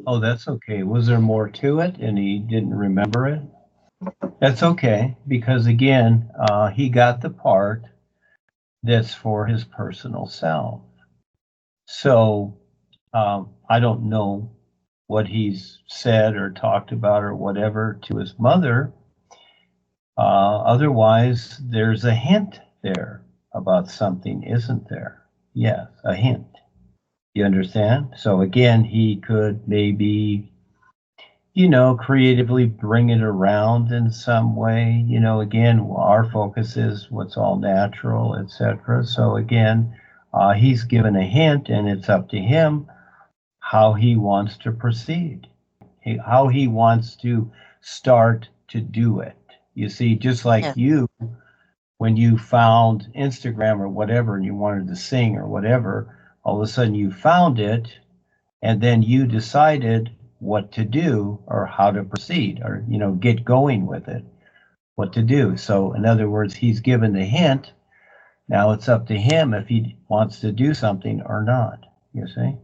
Oh, that's okay. Was there more to it and he didn't remember it? That's okay, because again, he got the part that's for his personal self. So I don't know what he's said or talked about or whatever to his mother. Otherwise, there's a hint there about something, isn't there? Yes, a hint. You understand? So again, he could maybe, creatively bring it around in some way. Again, our focus is what's all natural, etc. So again, he's given a hint, and it's up to him how he wants to proceed, how he wants to start to do it. You see, just like you, when you found Instagram or whatever, and you wanted to sing or whatever, all of a sudden you found it, and then you decided what to do or how to proceed or, get going with it, what to do. So in other words, he's given the hint. Now it's up to him if he wants to do something or not, you see?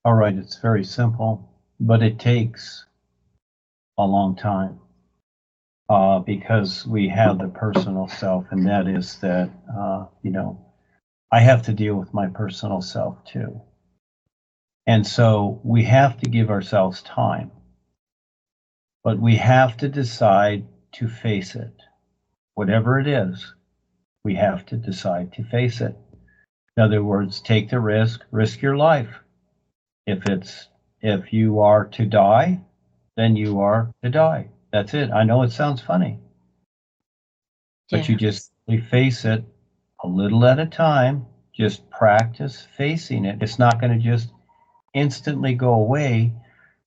All right, it's very simple, but it takes a long time because we have the personal self, and that is that, I have to deal with my personal self too. And so we have to give ourselves time, but we have to decide to face it. Whatever it is, we have to decide to face it. In other words, take the risk your life. If you are to die, then you are to die. That's it. I know it sounds funny, but you just face it a little at a time. Just practice facing it. It's not going to just instantly go away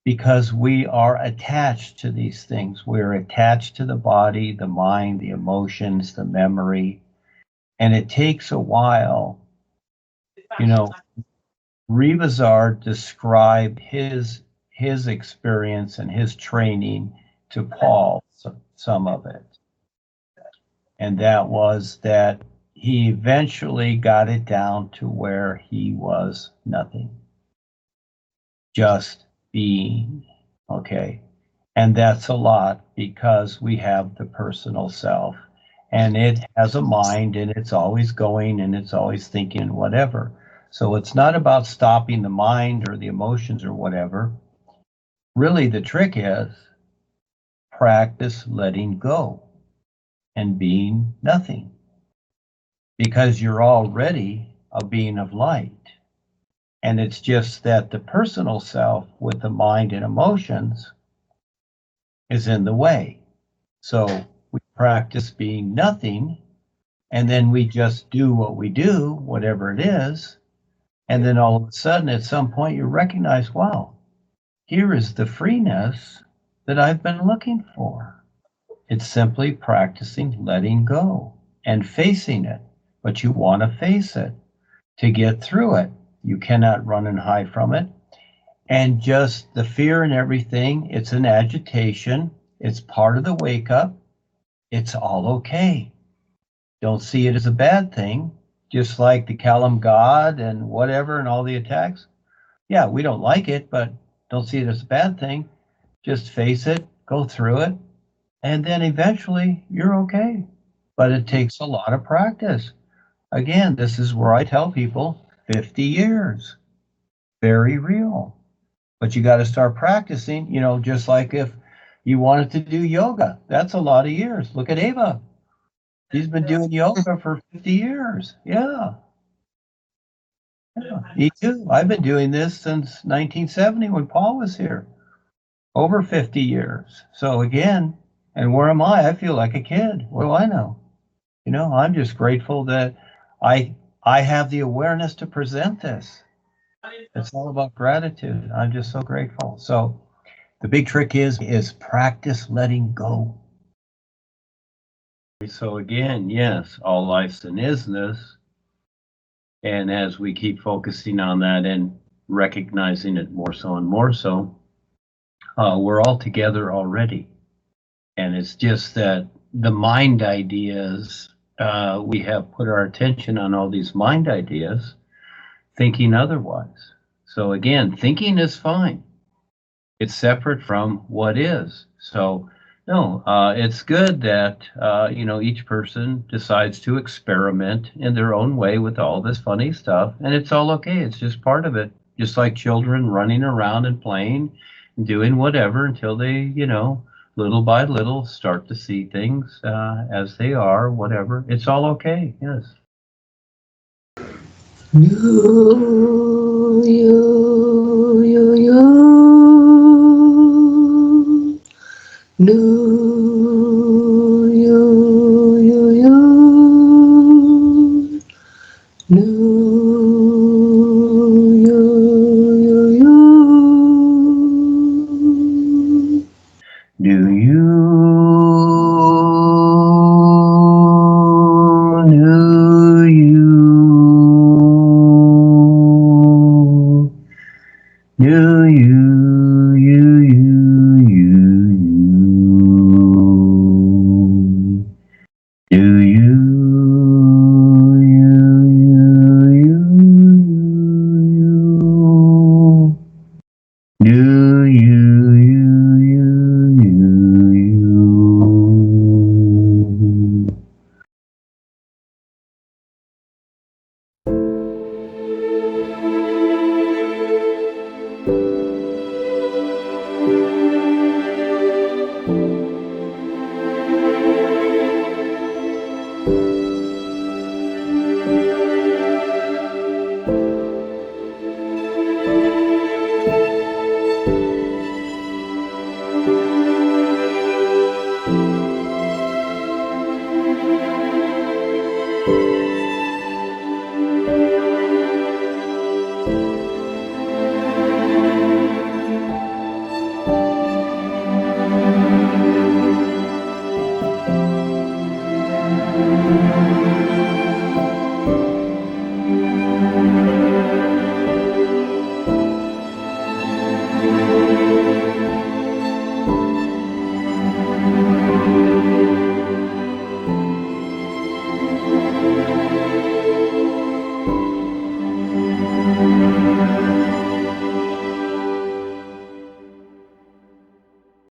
because we are attached to these things. We're attached to the body, the mind, the emotions, the memory, and it takes a while. Rebazar described his experience and his training to Paul, some of it. And that was that he eventually got it down to where he was nothing, just being, okay? And that's a lot because we have the personal self, and it has a mind, and it's always going, and it's always thinking whatever. So it's not about stopping the mind or the emotions or whatever. Really, the trick is practice letting go and being nothing, because you're already a being of light. And it's just that the personal self with the mind and emotions is in the way. So we practice being nothing, and then we just do what we do, whatever it is. And then all of a sudden, at some point, you recognize, wow, here is the freeness that I've been looking for. It's simply practicing letting go and facing it. But you want to face it to get through it. You cannot run and hide from it. And just the fear and everything, it's an agitation. It's part of the wake up. It's all okay. Don't see it as a bad thing, just like the Kalam God and whatever and all the attacks. Yeah, we don't like it, but don't see it as a bad thing. Just face it, go through it, and then eventually you're okay. But it takes a lot of practice. Again, this is where I tell people 50 years, very real. But you got to start practicing, just like if you wanted to do yoga, that's a lot of years. Look at Ava. She's been doing yoga for 50 years. Yeah. Me too. I've been doing this since 1970 when Paul was here. Over 50 years. So again, and where am I? I feel like a kid. What do I know? I'm just grateful that I have the awareness to present this. It's all about gratitude. I'm just so grateful. So the big trick is practice letting go. So again, yes, all life's an isness. And as we keep focusing on that and recognizing it more so and more so, we're all together already. And it's just that the mind ideas, we have put our attention on all these mind ideas, thinking otherwise. So again, thinking is fine. It's separate from what is. So no, it's good that each person decides to experiment in their own way with all this funny stuff, and it's all okay. It's just part of it. Just like children running around and playing and doing whatever until they, little by little start to see things as they are, whatever. It's all okay. Yes. No.